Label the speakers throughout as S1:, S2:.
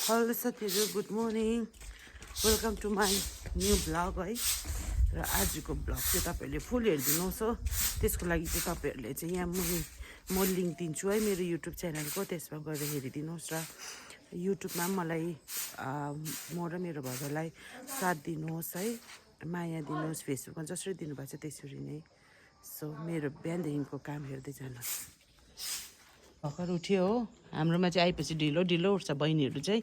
S1: Hello साथीहरु, good morning. Welcome to my new blog है। र आजको ब्लग चाहिँ तपाईहरुले फुल हेरिदिनुहोस् हो। त्यसको लागि चाहिँ तपाईहरुले चाहिँ यहाँ म लिंक दिन्छु है मेरो युट्युब च्यानलको, त्यसमा गएर हेरिदिनुहोस् र युट्युबमा मलाई म र मेरो भगरलाई साथ दिनुहोस् है, माया दिनुहोस्। फेसबुकमा जसरी दिनुभएको छ त्यसरी नै। सो मेरो बिहानदेखिको काम हेर्दै जानुहोस्। भर्खर उठ्यो हो, हाम्रोमा चाहिँ आएपछि ढिलो ढिलो उठ्छ बहिनीहरू चाहिँ।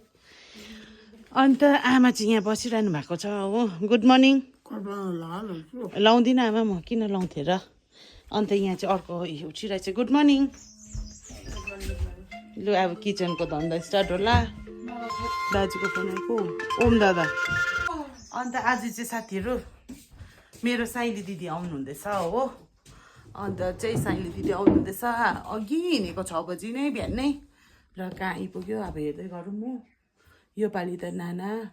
S1: अन्त आमा चाहिँ यहाँ बसिरहनु भएको छ हो। Good morning. लाउँदिनँ आमा, म किन लाउँथेँ र। अन्त यहाँ चाहिँ अर्को उठिरहेछ। Good morning. लु अब किचनको धन्दा स्टार्ट होला। दाजुको फोन आएको। ओम दादा। अन्त आज चाहिँ साथीहरू मेरो साइली दिदी आउनुहुँदैछ हो। अन्त चाहिँ साइली दिदी आउनुहुँदैछ। अघि हिँडेको 6 बजी नै बिहानै। र कहाँ आइपुग्यो अब हेर्दै गरौँ म। यो पालि त नाना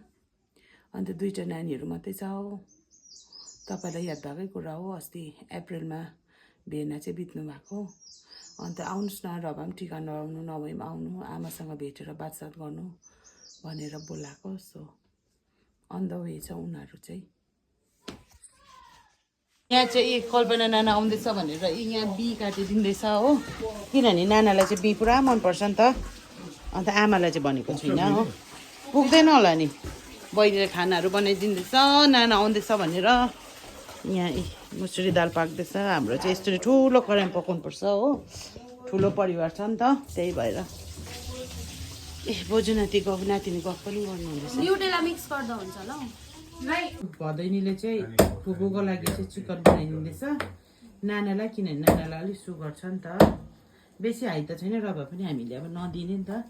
S1: अन्त 2टा नानीहरू मात्रै छ हो। तपाईँलाई याद भएकै कुरा हो, अस्ति अप्रिलमा भेना चाहिँ बित्नु भएको। अन्त आउनुहोस् न, र भए पनि टिका नआउनु, नभए पनि आउनु, आमासँग भेटेर बातसात गर्नु भनेर बोलाएको। सो अन द वे छ उनीहरू चाहिँ। यहाँ चाहिँ कल्पना नाना आउँदैछ भनेर यहाँ बी काटिदिँदैछ हो। किनभने नानालाई चाहिँ बी पुरा मनपर्छ नि त। अन्त आमालाई चाहिँ भनेको छुइनँ हो। पुग्दैन होला नि, बहिनीले खानाहरू बनाइदिँदैछ नाना आउँदैछ भनेर। यहाँ मुसुरी दाल पाक्दैछ। हाम्रो चाहिँ यस्तरी ठुलो कराइमा पकाउनुपर्छ हो, ठुलो परिवार छ नि त, त्यही भएर। ए बोजू नाति गफ, नातिनी गफ पनि गर्नुहुँदैछ।
S2: न्युटेला मिक्स गर्दा हुन्छ ल।
S1: भदैनीले चाहिँ फुपूको लागि चाहिँ चिकन बनाइदिँदैछ नानालाई, किनभने नानालाई अलिक सुगर छ नि त। बेसी हाई त छैन, र भए पनि हामीले अब नदिने नि त,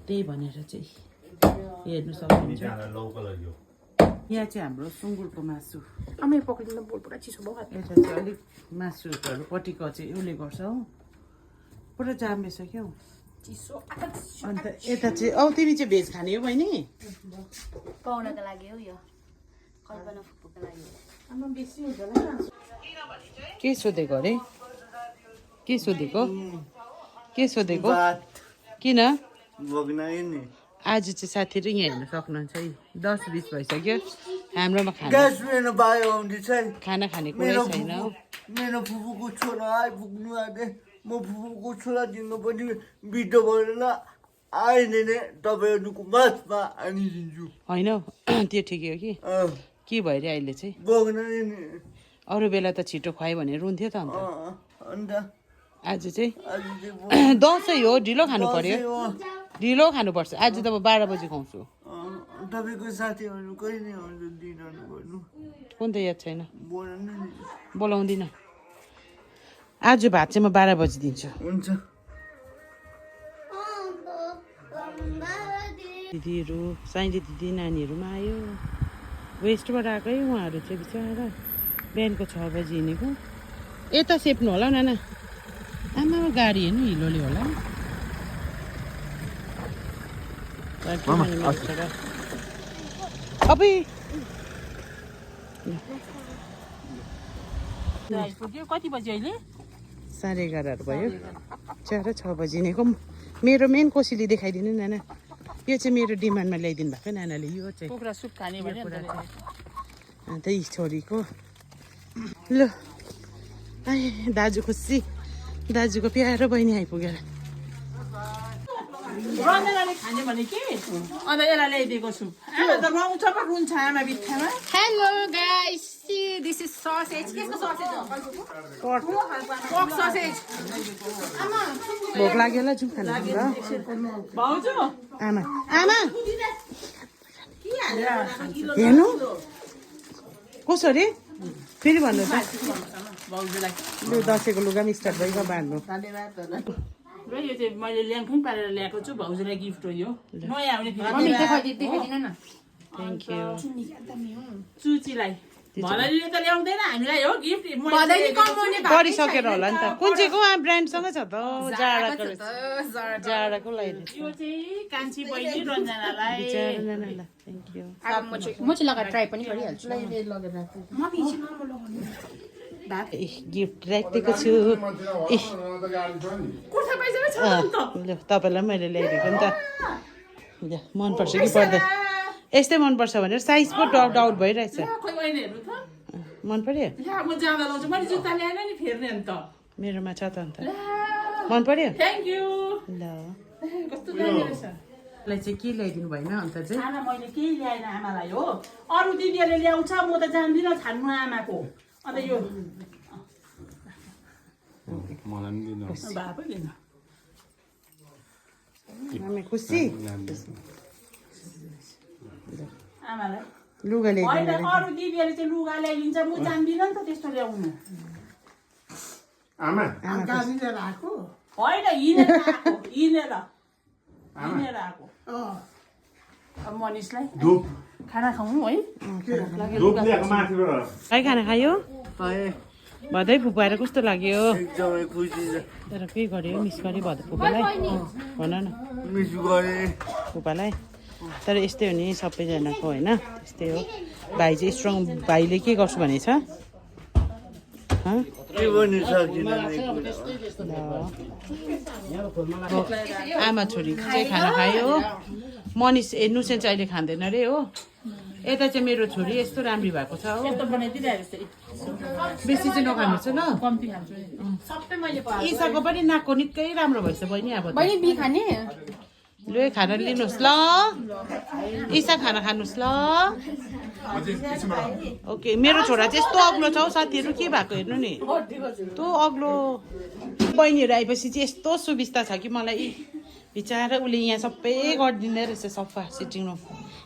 S1: त्यही भनेर चाहिँ हेर्नु सक्नुहुन्छ। यहाँ चाहिँ हाम्रो सुँगुरको मासु।
S2: आमै पक्रिनु बोल पुरा चिसो भयो।
S1: यता चाहिँ अलिक मासुहरू पट्टिको चाहिँ उसले गर्छ हो, पुरा जाम्बेछ क्या हौ
S2: चिसो।
S1: अन्त यता चाहिँ तिमी चाहिँ भेज खाने हो बहिनी?
S2: पाउनको लागि हो यो, कल्पना फुपूको लागि।
S1: आमा बेसी हुँदैन। के सोधेको अरे? के सोधेको? के सोधेको? किन? आज चाहिँ साथीहरू यहाँ हेर्न सक्नुहुन्छ है। 10-20 भइसक्यो हाम्रोमा खाना खाने कुरै छैन।
S3: मेरो फुपूको छोरा आइपुग्नु आँटे। म फुपूको छोरा दिनु पनि बिटो भएर आइने नै तपाईँहरूको मासमा आनिदिन्छु।
S1: होइन त्यो ठिकै हो कि के भइरह्यो अहिले चाहिँ?
S3: बग्न
S1: अरू बेला त छिटो खुवायो भने रुन्थ्यो त।
S3: अन्त
S1: आज चाहिँ दसैँ हो, ढिलो खानु पर्यो, ढिलो खानुपर्छ। आज त म 12 बजी खुवाउँछु।
S3: तपाईँको साथीहरू कहिले आउँछ दिइरहनु गर्नु?
S1: कुन त याद छैन, बोलाउँदिनँ। आज भात चाहिँ म 12 बजी दिन्छु।
S3: हुन्छ।
S1: दिदीहरू, साइली दिदी नानीहरूमा आयो। वेस्टबाट आएकै उहाँहरू चाहिँ बिचरा बिहानको 6 बजी हिँडेको। यता सेप्नु होला नाना। आमामा गाडी हेर्नु हिलोले होला। अबै
S2: कति बजी अहिले?
S1: 11:30 भयो। 6 बजी हिँडेको। मेरो मेन कोसेली देखाइदिनु नाना। यो चाहिँ मेरो डिमान्डमा ल्याइदिनु भएको नानाले। यो चाहिँ
S2: कुखुरा सुप खाने भने
S1: अन्त यी छोरीको। ल आए दाजु खुसी, दाजुको प्यारो बहिनी आइपुगेर।
S2: रन्जनाले खाने भने के अन्त यसलाई ल्याइदिएको छु। आमा त रुन्छ पो रुन्छ आमा बित्थामा। Hello guys, see this is sausage. केको ससेज हो? Pork sausage. आमा
S1: भोक लाग्यो होला, जाउँ खाना ल।
S2: भाउजू
S1: आमा आमा
S2: के हाल्यो?
S1: हेर्नु कसो अरे फेरि भन्नु त।
S2: भाउजूलाई
S1: लु दसैँको लुगा पनि स्टार्ट भइगयो बाँड्नु।
S2: र यो चाहिँ मैले ल्याङखै पारेर ल्याएको छु, भाउजूलाई गिफ्ट हो यो। नयाँ आउने
S1: थ्याङ्क यू।
S2: चुचीलाई भलाइले त ल्याउँदैन हामीलाई हो गिफ्ट।
S1: परिसकेर होला नि त। कुन चाहिँ को ब्रान्डसँग छ त? जाडाको लगाइदिनु।
S2: यो चाहिँ कान्छी बहिनी रन्जनालाई।
S1: Thank you.
S4: म चाहिँ लगाएर ट्राई पनि गरिहाल्छु।
S1: गिफ्ट राखिदिएको छु। ल तपाईँलाई मैले ल्याइदिएको नि त। या मनपर्छ कि पर्दैन यस्तै मनपर्छ भनेर साइज पो डाउट भइरहेछ
S2: खोइ अहिले हेर्नु त
S1: मन पर्यो
S2: ला म जाँदा लाउँछु मैले जुत्ता ल्याएन नि फेर्ने अन्त
S1: मेरोमा छ त अन्त मन पर्यो
S2: थ्याङ्क यू
S1: ल
S2: कस्तो दामी रहेछ
S1: मलाई चाहिँ के ल्याइदिनु भएन अन्त चाहिँ
S2: आमा मैले केही ल्याएन आमालाई हो अरू दिदीहरूले ल्याउँछ म त जान्दिनँ छान्नु आमाको अन्त यो
S5: मलाई पनि दिनु
S2: बाबै लिन
S1: हामी खुसी
S2: आमालाई
S1: लुगा
S2: होइन
S1: ल्याइदिनु
S2: अरू दिदीहरूले चाहिँ लुगा ल्याइदिन्छ म जान्दिनँ नि त त्यस्तो ल्याउनु
S5: आमा
S2: होइन हिँडेर आएको हिँडेर आएको अब मनिषलाई
S5: धुप
S2: खाना खाउँ है
S5: धुप ल्याएको माथिबाट
S1: खै खाना खायो
S3: पाएँ
S1: भदै फुपाएर कस्तो लाग्यो
S3: एकदमै खुसी छ
S1: तर के गर्यो मिस गर्यो भदै फुपालाई भन न
S3: मिस गरेँ
S1: फुपालाई तर यस्तै हो नि सबैजनाको होइन त्यस्तै हो भाइ चाहिँ स्ट्रङ भाइले के गर्छु भनेछ
S3: के भन्नु सकिनँ
S1: आमा छोरी चाहिँ खाना खायो मनिष नुसेन चाहिँ अहिले खाँदैन अरे हो यता चाहिँ मेरो छोरी यस्तो राम्री भएको छ हो
S2: यस्तो बनाइदिइरहेको जस्तै
S1: बेसी चाहिँ नखानुहोस् ल
S2: कम्ती खान्छु सबै मैले
S1: इसाको पनि नाकको निकै राम्रो भएछ बहिनी अब त।
S4: बहिनी बी खाने
S1: लु खाना लिनुहोस् ल इसा खाना खानुहोस् ल ओके मेरो छोरा चाहिँ यस्तो अग्लो छ हौ साथीहरू के भएको हेर्नु नि यस्तो अग्लो बहिनीहरू आएपछि चाहिँ यस्तो सुविस्ता छ कि मलाई बिचरा उसले यहाँ सबै गरिदिँदो रहेछ सफा sitting room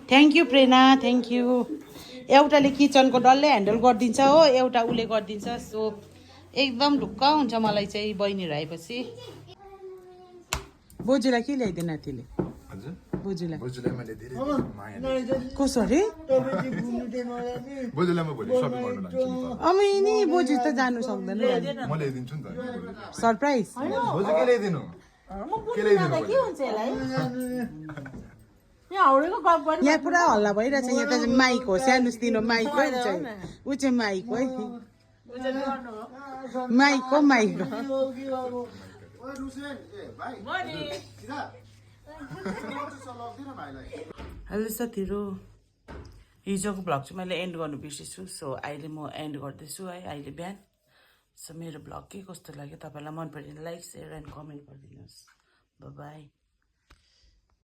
S1: thank you Prerana thank you एउटाले किचनको डल्लै ह्यान्डल गरिदिन्छ हो एउटा उसले गरिदिन्छ सो एकदम ढुक्क हुन्छ मलाई चाहिँ बहिनीहरू आएपछि बोजूलाई के ल्याइदिएन तिमीले बोजूलाई
S5: बोजूलाई मैले धेरै माया
S1: कसो अरे
S5: बोजूलाई म भोलि सपिङ गर्न लान्छु नि
S1: अमै नि बोजू त जानु सक्दैन
S5: त म ल्याइदिन्छु नि त
S1: सरप्राइज
S5: बोजू के ल्याइदिनु के ल्याइदिनु
S1: यहाँ पुरा हल्ला भइरहेछ यहाँ त माइक हो सानोस्तिनो माइक हो ऊ चाहिँ माइक हो है माइक हो माइक हो हेलो साथीहरू हिजोको भ्लग चाहिँ मैले एन्ड गर्नु बिर्सेछु सो अहिले म एन्ड गर्दैछु है अहिले बिहान सो मेरो भ्लग के कस्तो लाग्यो तपाईँलाई मन पऱ्यो भने लाइक सेयर एन्ड कमेन्ट गरिदिनुहोस् बाई